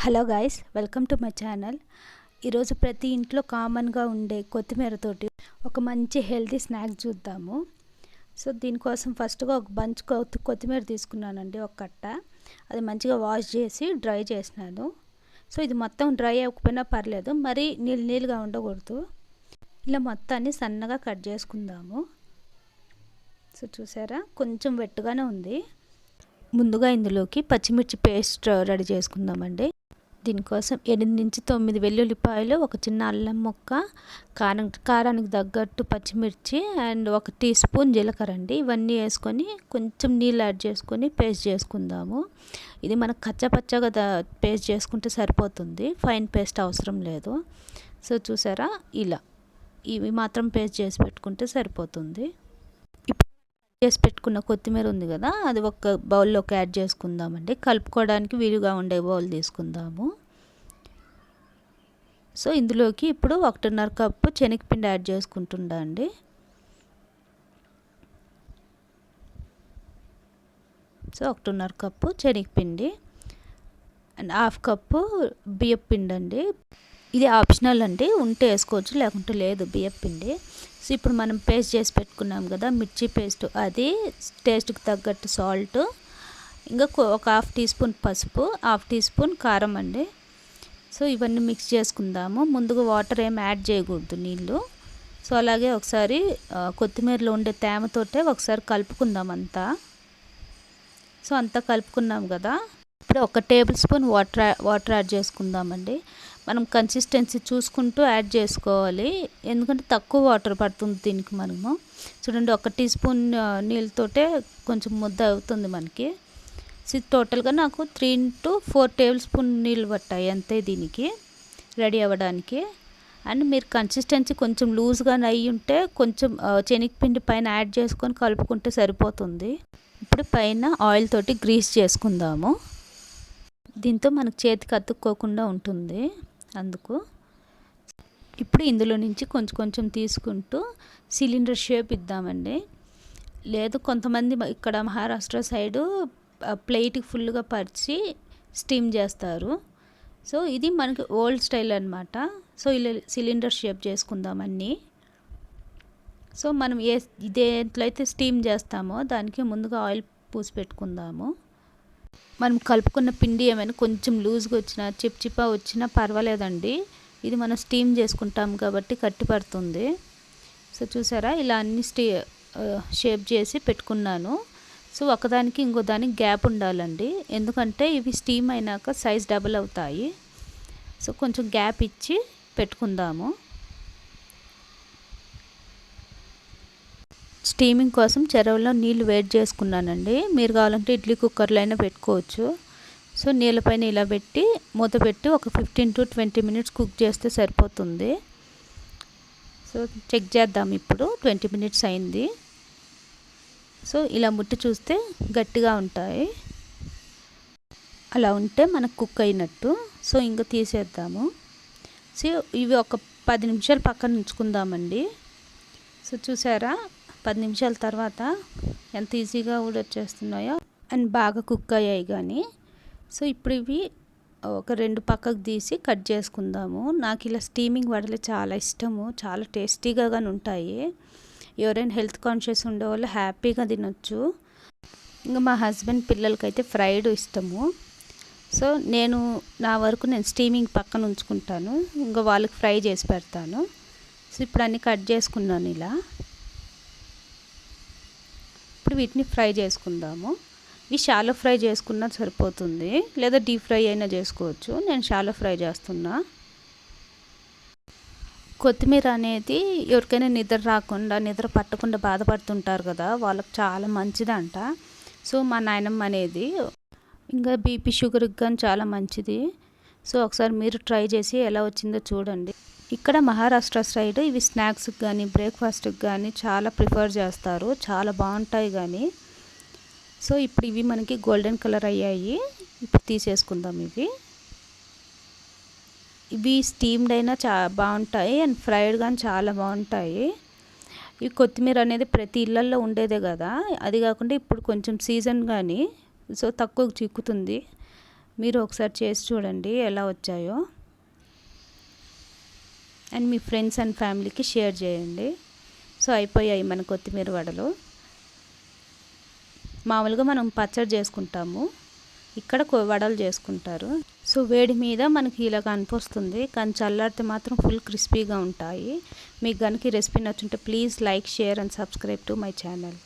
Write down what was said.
Hello guys, welcome to my channel. ఈరోజు ప్రతి ఇంట్లో కామన్గా ఉండే కొత్తిమీరతోటి ఒక మంచి హెల్తీ స్నాక్ చూద్దాము. సో దీనికోసం ఫస్ట్గా ఒక బంచ్ కొత్తిమీర తీసుకున్నానండి, ఒక కట్ట. అది మంచిగా వాష్ చేసి డ్రై చేసినాను. సో ఇది మొత్తం డ్రై అవ్వకపోయినా పర్లేదు, మరీ నీళ్ళుగా ఉండకూడదు. ఇలా మొత్తాన్ని సన్నగా కట్ చేసుకుందాము. సో చూసారా, కొంచెం వెట్టుగానే ఉంది. ముందుగా ఇందులోకి పచ్చిమిర్చి పేస్ట్ రెడీ చేసుకుందామండి. దీనికోసం 8 నుంచి 9 వెల్లుల్లిపాయలు, ఒక చిన్న అల్లం ముక్క, కారానికి తగ్గట్టు పచ్చిమిర్చి అండ్ 1 టీ స్పూన్ జీలకర్ర అండి. ఇవన్నీ వేసుకొని కొంచెం నీళ్ళు యాడ్ చేసుకొని పేస్ట్ చేసుకుందాము. ఇది మనకు కచ్చపచ్చగా పేస్ట్ చేసుకుంటే సరిపోతుంది, ఫైన్ పేస్ట్ అవసరం లేదు. సో చూసారా, ఇలా ఇవి మాత్రం పేస్ట్ చేసి పెట్టుకుంటే సరిపోతుంది. చేసి పెట్టుకున్న కొత్తిమీర ఉంది కదా, అది ఒక బౌల్లోకి యాడ్ చేసుకుందామండి. కలుపుకోవడానికి వీలుగా ఉండే బౌల్ తీసుకుందాము. సో ఇందులోకి ఇప్పుడు 1.5 కప్పు శనగపిండి యాడ్ చేసుకుంటుండా అండి. సో 1.5 కప్పు శనగపిండి అండ్ 1/2 కప్పు బియ్యపిండి అండి. ఇది ఆప్షనల్ అండి, ఉంటే వేసుకోవచ్చు లేకుంటే లేదు బియ్యపిండి. సో ఇప్పుడు మనం పేస్ట్ చేసి పెట్టుకున్నాం కదా మిర్చి పేస్ట్, అది టేస్ట్కి తగ్గట్టు సాల్ట్, ఇంకా ఒక 1/2 టీ స్పూన్ పసుపు, 1/2 టీ స్పూన్ కారం అండి. సో ఇవన్నీ మిక్స్ చేసుకుందాము. ముందుగా వాటర్ ఏం యాడ్ చేయకూడదు, నీళ్ళు. సో అలాగే ఒకసారి కొత్తిమీరలో ఉండే తేమతోటే ఒకసారి కలుపుకుందాం అంతా. సో అంతా కలుపుకున్నాం కదా, ఇప్పుడు 1 టేబుల్ స్పూన్ వాటర్ యాడ్ చేసుకుందామండి. మనం కన్సిస్టెన్సీ చూసుకుంటూ యాడ్ చేసుకోవాలి, ఎందుకంటే తక్కువ వాటర్ పడుతుంది దీనికి. మనము చూడండి, 1 టీ స్పూన్ నీళ్ళతోటే కొంచెం ముద్ద అవుతుంది మనకి. సో టోటల్గా నాకు 3 to 4 టేబుల్ స్పూన్ నీళ్ళు పట్టాయి అంతే దీనికి రెడీ అవ్వడానికి. అండ్ మీరు కన్సిస్టెన్సీ కొంచెం లూజ్గా అయ్యి ఉంటే కొంచెం శనగపిండి పైన యాడ్ చేసుకొని కలుపుకుంటే సరిపోతుంది. ఇప్పుడు పైన ఆయిల్ తోటి గ్రీస్ చేసుకుందాము. దీంతో మనకు చేతికి అతుక్కోకుండా ఉంటుంది అందుకు. ఇప్పుడు ఇందులో నుంచి కొంచెం తీసుకుంటూ సిలిండర్ షేప్ ఇద్దామండి. లేదు, కొంతమంది ఇక్కడ మహారాష్ట్ర సైడు ప్లేట్కి ఫుల్గా పరిచి స్టీమ్ చేస్తారు. సో ఇది మనకి ఓల్డ్ స్టైల్ అనమాట. సో ఇలా సిలిండర్ షేప్ చేసుకుందాం అన్నీ. సో మనం దేంట్లో అయితే స్టీమ్ చేస్తామో దానికి ముందుగా ఆయిల్ పూసి పెట్టుకుందాము. మనం కలుపుకున్న పిండి ఏమైనా కొంచెం లూజ్గా వచ్చినా చిప్చిపా వచ్చినా పర్వాలేదండి, ఇది మనం స్టీమ్ చేసుకుంటాం కాబట్టి కట్టిపడుతుంది. సో చూసారా, ఇలా అన్ని షేప్ చేసి పెట్టుకున్నాను. సో ఒకదానికి ఇంకో దానికి గ్యాప్ ఉండాలండి, ఎందుకంటే ఇవి స్టీమ్ అయినాక సైజ్ డబుల్ అవుతాయి. సో కొంచెం గ్యాప్ ఇచ్చి పెట్టుకుందాము. స్టీమింగ్ కోసం చెరువులో నీళ్ళు వేడి చేసుకున్నానండి. మీరు కావాలంటే ఇడ్లీ కుక్కర్లో అయినా పెట్టుకోవచ్చు. సో నీళ్ళపైన ఇలా పెట్టి మూత పెట్టి ఒక 15 to 20 మినిట్స్ కుక్ చేస్తే సరిపోతుంది. సో చెక్ చేద్దాం, ఇప్పుడు 20 మినిట్స్ అయింది. సో ఇలా ముట్టి చూస్తే గట్టిగా ఉంటాయి, అలా ఉంటే మనకు కుక్ అయినట్టు. సో ఇంకా తీసేద్దాము. సో ఇవి ఒక 10 నిమిషాలు పక్కన ఉంచుకుందామండి. సో చూసారా, 10 నిమిషాల తర్వాత ఎంత ఈజీగా ఊడొచ్చేస్తున్నాయో అండ్ బాగా కుక్ అయ్యాయి కానీ. సో ఇప్పుడు ఇవి ఒక 2 పక్కకు తీసి కట్ చేసుకుందాము. నాకు ఇలా స్టీమింగ్ వడలు చాలా ఇష్టము, చాలా టేస్టీగా కానీ ఉంటాయి. ఎవరైనా హెల్త్ కాన్షియస్ ఉండేవాళ్ళు హ్యాపీగా తినొచ్చు. ఇంకా మా హస్బెండ్ పిల్లలకైతే ఫ్రైడ్ ఇష్టము. సో నా వరకు నేను స్టీమింగ్ పక్కన ఉంచుకుంటాను, ఇంకా వాళ్ళకి ఫ్రై చేసి పెడతాను. సో ఇప్పుడు అన్నీ కట్ చేసుకున్నాను ఇలా. ఇప్పుడు వీటిని ఫ్రై చేసుకుందాము. ఇవి షాలో ఫ్రై చేసుకున్నా సరిపోతుంది, లేదా డీప్ ఫ్రై అయినా చేసుకోవచ్చు. నేను షాలో ఫ్రై చేస్తున్నా. కొత్తిమీర అనేది ఎవరికైనా నిద్ర పట్టకుండా బాధపడుతుంటారు కదా, వాళ్ళకి చాలా మంచిదంట. సో మా నాయనమ్మ అనేది, ఇంకా బీపీ షుగర్కి కానీ చాలా మంచిది. సో ఒకసారి మీరు ట్రై చేసి ఎలా వచ్చిందో చూడండి. ఇక్కడ మహారాష్ట్ర సైడ్ ఇవి స్నాక్స్కి కానీ బ్రేక్ఫాస్ట్కి కానీ చాలా ప్రిఫర్ చేస్తారు, చాలా బాగుంటాయి కానీ. సో ఇప్పుడు ఇవి మనకి గోల్డెన్ కలర్ అయ్యాయి. ఇప్పుడు తీసేసుకుందాం. ఇవి స్టీమ్డ్ అయినా బాగుంటాయి అండ్ ఫ్రైడ్ కానీ చాలా బాగుంటాయి. ఈ కొత్తిమీర అనేది ప్రతి ఇళ్ళల్లో ఉండేదే కదా, అది కాకుండా ఇప్పుడు కొంచెం సీజన్ కానీ, సో తక్కువ చిక్కుతుంది. మీరు ఒకసారి చేసి చూడండి ఎలా వచ్చాయో. అండ్ మీ ఫ్రెండ్స్ అండ్ ఫ్యామిలీకి షేర్ చేయండి. సో అయిపోయాయి మన కొత్తిమీర వడలు. మామూలుగా మనం పచ్చడి చేసుకుంటాము, ఇక్కడ వడలు చేసుకుంటారు. సో వేడి మీద మనకి ఇలా కనిపిస్తుంది, కానీ చల్లారితే మాత్రం ఫుల్ క్రిస్పీగా ఉంటాయి. మీకు కనుక ఈ రెసిపీ నచ్చుంటే please like, share and subscribe to my channel.